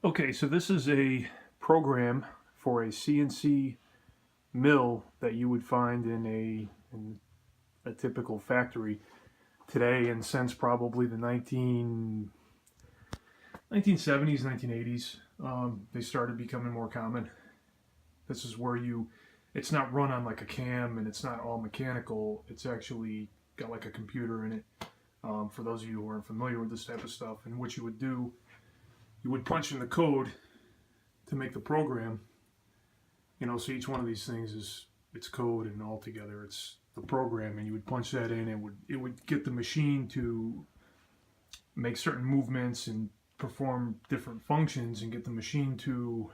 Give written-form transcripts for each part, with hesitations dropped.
Okay, so this is a program for a CNC mill that you would find in a typical factory today, and since probably the 1970s, 1980s, they started becoming more common. This is where it's not run on like a cam and it's not all mechanical. It's actually got like a computer in it. For those of you who aren't familiar with this type of stuff, and what you would do, you would punch in the code to make the program. So each one of these things it's code, and altogether it's the program, and you would punch that in, and it would get the machine to make certain movements and perform different functions and get the machine to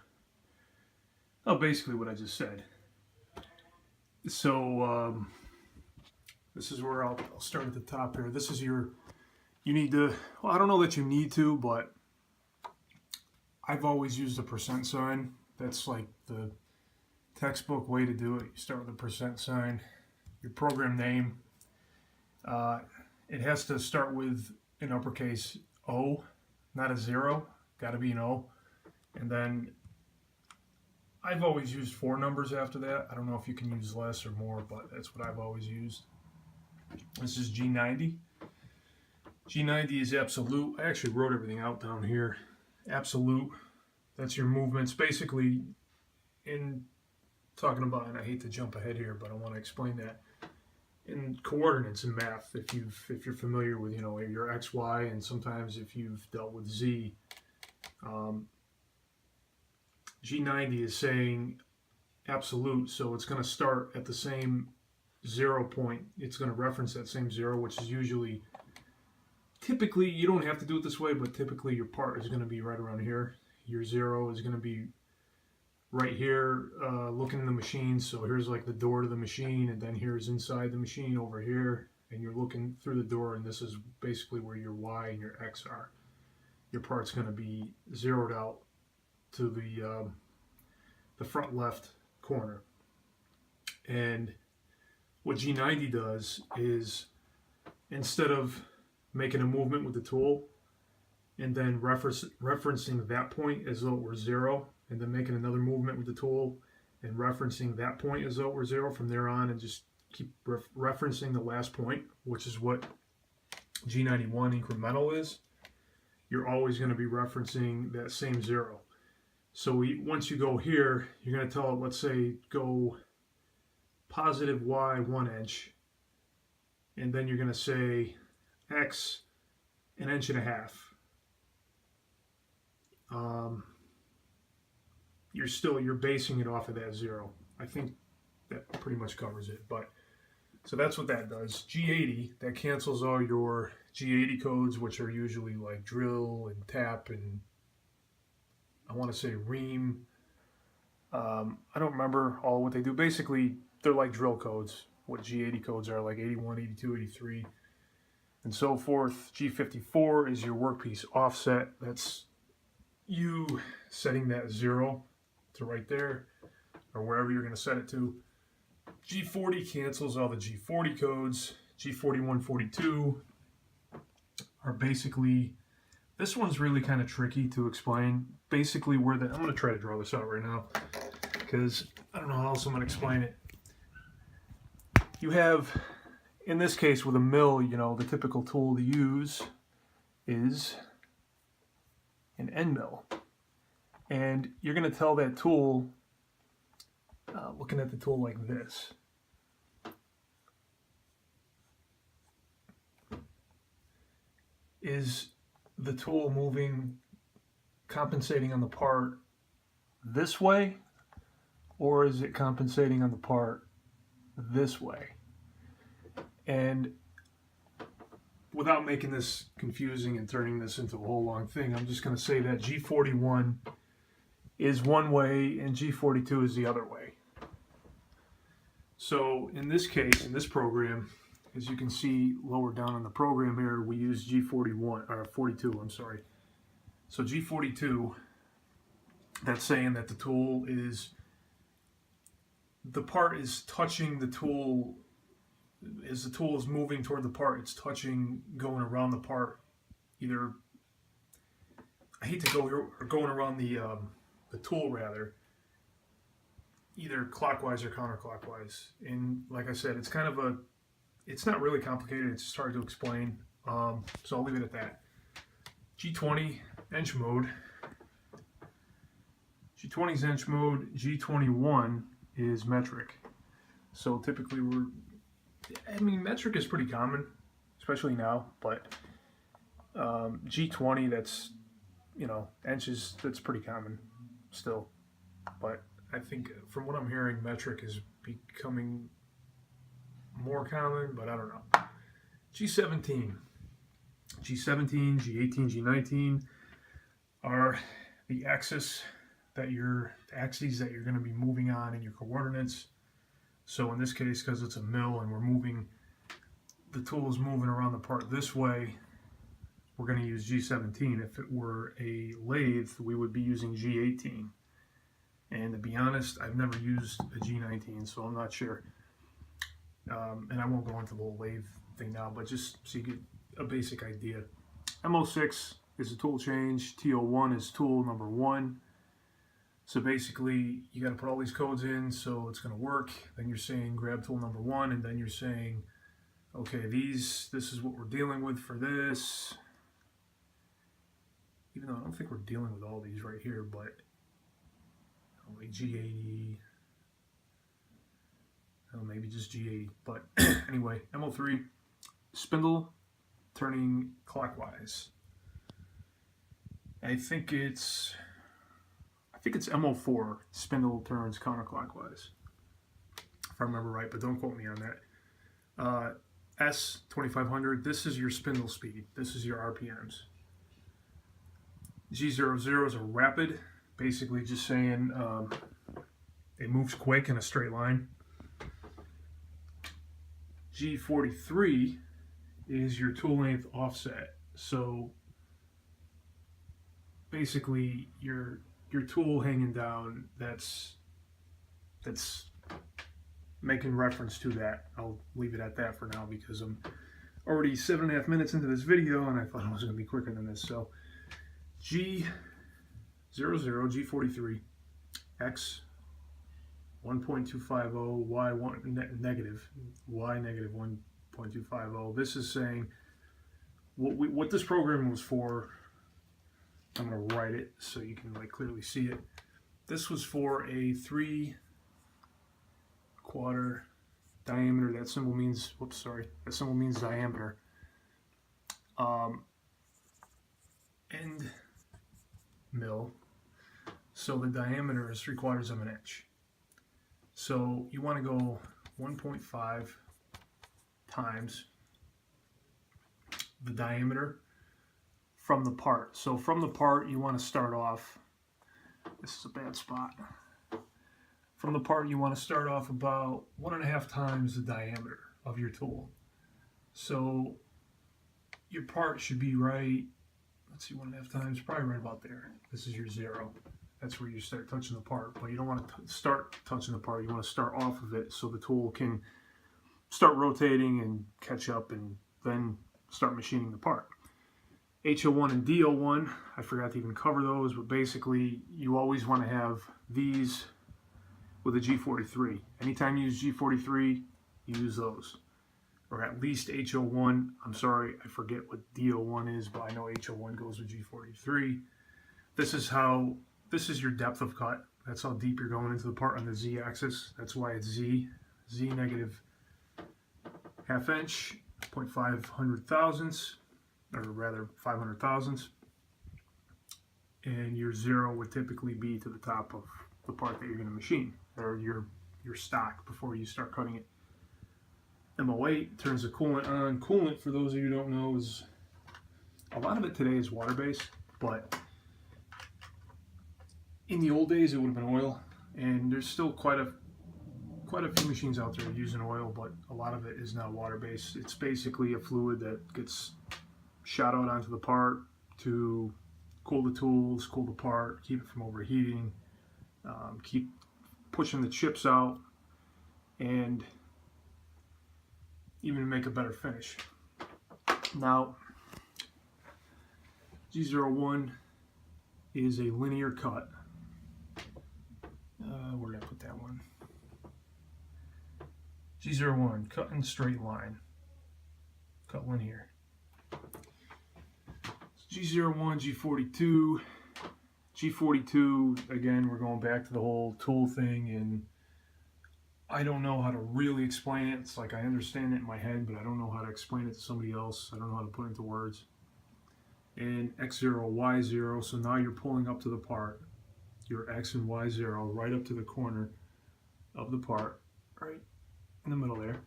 basically what I just said. So this is where I'll start at the top here. This is you need to, well, I don't know that you need to, but I've always used a percent sign. That's like the textbook way to do it. You start with a percent sign, your program name. It has to start with an uppercase O, not a 0. Got to be an O. And then I've always used 4 numbers after that. I don't know if you can use less or more, but that's what I've always used. This is G90. G90 is absolute. I actually wrote everything out down here. Absolute. That's your movements. Basically, in talking about, and I hate to jump ahead here, but I want to explain that. In coordinates in math, if you're familiar with your X, Y, and sometimes if you've dealt with Z, G90 is saying absolute, so it's going to start at the same 0 point. It's going to reference that same 0, which is usually, typically, you don't have to do it this way, but typically your part is going to be right around here. Your 0 is going to be right here, looking in the machine. So here's like the door to the machine, and then here's inside the machine over here, and you're looking through the door, and this is basically where your Y and your X are. Your part's going to be zeroed out to the front left corner. And what G90 does is, instead of making a movement with the tool and then referencing that point as though it were 0, and then making another movement with the tool and referencing that point as though it were 0 from there on, and just keep referencing the last point, which is what G91 incremental is, you're always going to be referencing that same 0. So once you go here, you're going to tell it, let's say, go positive Y 1 inch, and then you're going to say X 1.5 inches. You're basing it off of that 0. I think that pretty much covers it. But so that's what that does. G80, that cancels all your G80 codes, which are usually like drill and tap and I want to say ream. I don't remember all what they do. Basically, they're like drill codes. What G80 codes are, like 81, 82, 83, and so forth. G54 is your workpiece offset. That's you setting that 0 to right there, or wherever you're going to set it to. G40 cancels all the G40 codes. G41, 42 are basically, this one's really kind of tricky to explain. Basically I'm going to try to draw this out right now, because I don't know how else I'm going to explain it. You have, in this case with a mill, the typical tool to use is an end mill. And you're going to tell that tool, looking at the tool like this, is the tool moving, compensating on the part this way, or is it compensating on the part this way? And without making this confusing and turning this into a whole long thing, I'm just going to say that G41 is one way and G42 is the other way. So in this case, in this program, as you can see lower down on the program here, we use G41, or 42, I'm sorry. So G42, that's saying that the part is touching the tool. As the tool is moving toward the part, it's touching, going around the part. Either, I hate to go going around the tool rather, either clockwise or counterclockwise. And like I said, it's kind of it's not really complicated. It's just hard to explain. So I'll leave it at that. G20 inch mode. G20 is inch mode. G21 is metric. So typically metric is pretty common, especially now, but G20, that's, inches, that's pretty common still. But I think from what I'm hearing, metric is becoming more common, but I don't know. G17, G18, G19 are the axes that you're going to be moving on in your coordinates. So in this case, because it's a mill and the tool is moving around the part this way, we're going to use G17. If it were a lathe, we would be using G18. And to be honest, I've never used a G19, so I'm not sure. And I won't go into the whole lathe thing now, but just so you get a basic idea. MO6 is a tool change. TO1 is tool number 1. So basically, you got to put all these codes in so it's going to work. Then you're saying grab tool number 1, and then you're saying, okay, this is what we're dealing with for this. Even though I don't think we're dealing with all these right here, but like G80, maybe just G80. But anyway, MO3, spindle turning clockwise. I think it's MO4, spindle turns counterclockwise, if I remember right, but don't quote me on that. S2500, this is your spindle speed. This is your RPMs. G00 is a rapid, basically just saying it moves quick in a straight line. G43 is your tool length offset. So basically your tool hanging down, that's making reference to that. I'll leave it at that for now because I'm already 7.5 minutes into this video and I thought I was going to be quicker than this. So G00, G43, X 1.250, Y negative 1.250. This is saying what this program was for. I'm going to write it so you can clearly see it. This was for a 3/4 diameter. That symbol means, that symbol means diameter. End mill. So the diameter is 3/4 of an inch. So you want to go 1.5 times the diameter from the part. So from the part, you want to start off, this is a bad spot. From the part, you want to start off about 1.5 times the diameter of your tool. So your part should be right, let's see, 1.5 times, probably right about there. This is your 0. That's where you start touching the part, but you don't want to start touching the part. You want to start off of it so the tool can start rotating and catch up and then start machining the part. HO1 and DO1, I forgot to even cover those, but basically you always want to have these with a G43. Anytime you use G43, you use those. Or at least HO1. I'm sorry, I forget what DO1 is, but I know HO1 goes with G43. This is your depth of cut. That's how deep you're going into the part on the Z axis. That's why it's Z. Z negative ½ inch, 0.5 thousandths, or rather 500 thousandths. And your 0 would typically be to the top of the part that you're going to machine, or your stock before you start cutting it. MO8 turns the coolant on. Coolant, for those of you who don't know, is a lot of it today is water-based, but in the old days it would have been oil, and there's still quite a few machines out there using oil, but a lot of it is now water-based. It's basically a fluid that gets shot out onto the part to cool the tools, cool the part, keep it from overheating, keep pushing the chips out, and even make a better finish. Now, G01 is a linear cut. Where did I put that one? G01, cut in straight line. Cut linear. G01, G42. G42, again, we're going back to the whole tool thing, and I don't know how to really explain it. It's like I understand it in my head, but I don't know how to explain it to somebody else. I don't know how to put it into words. And X0, Y0, so now you're pulling up to the part. Your X and Y0 right up to the corner of the part, right in the middle there.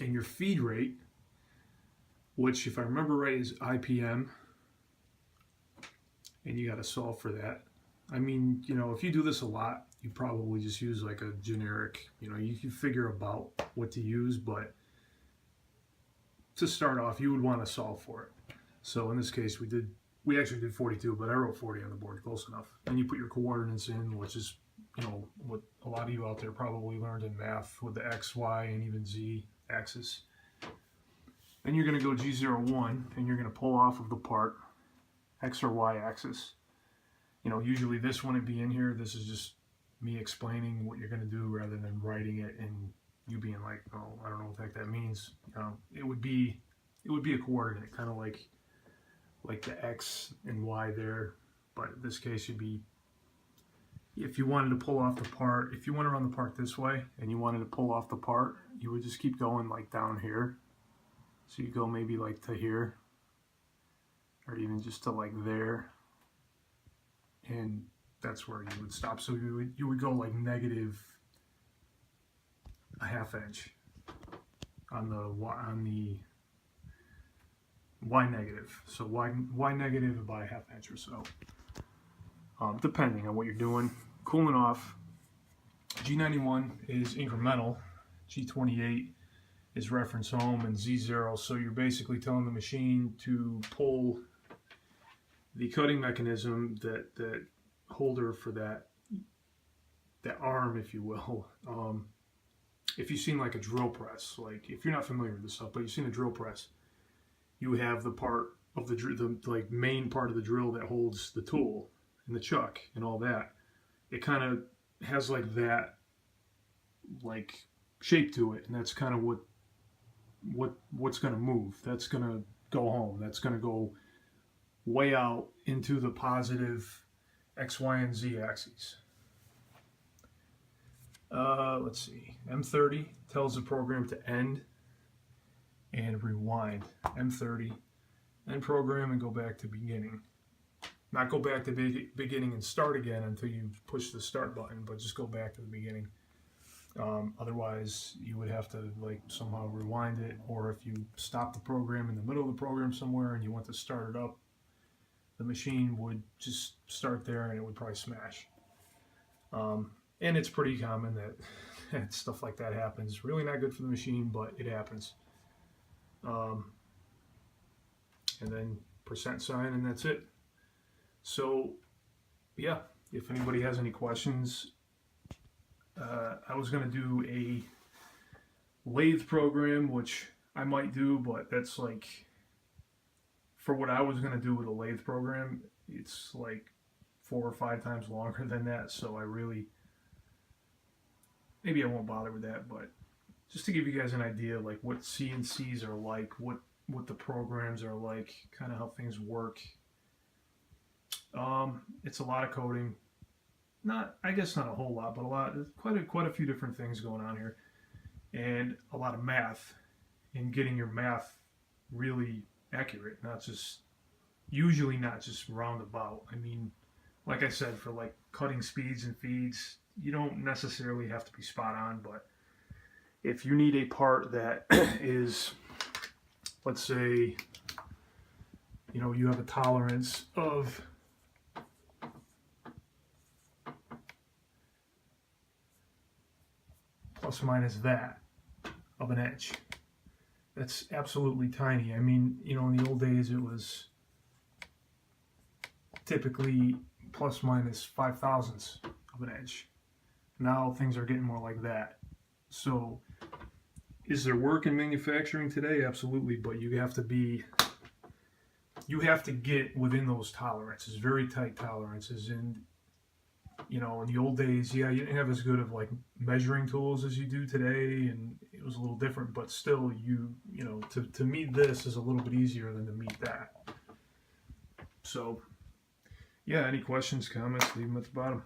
And your feed rate, which if I remember right is IPM, and you got to solve for that. I mean, you know, if you do this a lot, you probably just use like a generic, you know, you can figure about what to use, but to start off, you would want to solve for it. So in this case, we actually did 42, but I wrote 40 on the board, close enough. And you put your coordinates in, which is, you know, what a lot of you out there probably learned in math with the X, Y, and even Z axis. Then you're going to go G01, and you're going to pull off of the part, X or Y axis. You know, usually this wouldn't be in here. This is just me explaining what you're going to do rather than writing it and you being like, oh, I don't know what the heck that means. It would be a coordinate, kind of like the X and Y there. But in this case, you'd be, if you wanted to pull off the part, if you want to run the part this way and you wanted to pull off the part, you would just keep going like down here. So you go maybe like to here, or even just to like there, and that's where you would stop. So you would go like negative a half inch on the Y negative. So Y negative by a half inch or so, depending on what you're doing. Cooling off, G91 is incremental, G28 is reference home, and Z0. So you're basically telling the machine to pull the cutting mechanism, that holder for that arm, if you will. If you've seen like a drill press, like if you're not familiar with this stuff, but you've seen a drill press, you have the part of the like main part of the drill that holds the tool and the chuck and all that. It kind of has like that like shape to it, and that's kind of what's going to move. That's going to go home. That's going to go way out into the positive X, Y, and Z axes. Let's see. M30 tells the program to end and rewind. M30, end program and go back to beginning. Not go back to beginning and start again until you push the start button, but just go back to the beginning. Otherwise, you would have to like somehow rewind it, or if you stop the program in the middle of the program somewhere and you want to start it up, the machine would just start there and it would probably smash. And it's pretty common that stuff like that happens. Really not good for the machine, but it happens. And then % sign, and that's it. So, yeah, if anybody has any questions, I was going to do a lathe program, which I might do, but that's like, for what I was going to do with a lathe program, it's like 4 or 5 times longer than that. So maybe I won't bother with that, but just to give you guys an idea, like what CNCs are like, what the programs are like, kind of how things work. It's a lot of coding. I guess not a whole lot, but a lot. There's quite a few different things going on here, and a lot of math, and getting your math really accurate, usually not just roundabout. I mean, like I said, for like cutting speeds and feeds, you don't necessarily have to be spot on, but if you need a part that is, let's say, you have a tolerance of plus minus that of an inch. That's absolutely tiny. I mean, in the old days it was typically plus minus 0.005 of an inch. Now things are getting more like that. So is there work in manufacturing today? Absolutely, but you have to be you have to get within those tolerances, very tight tolerances. And you know, in the old days, yeah, you didn't have as good of like measuring tools as you do today, and it was a little different. But still, you know, to meet this is a little bit easier than to meet that. So, yeah, any questions, comments, leave them at the bottom.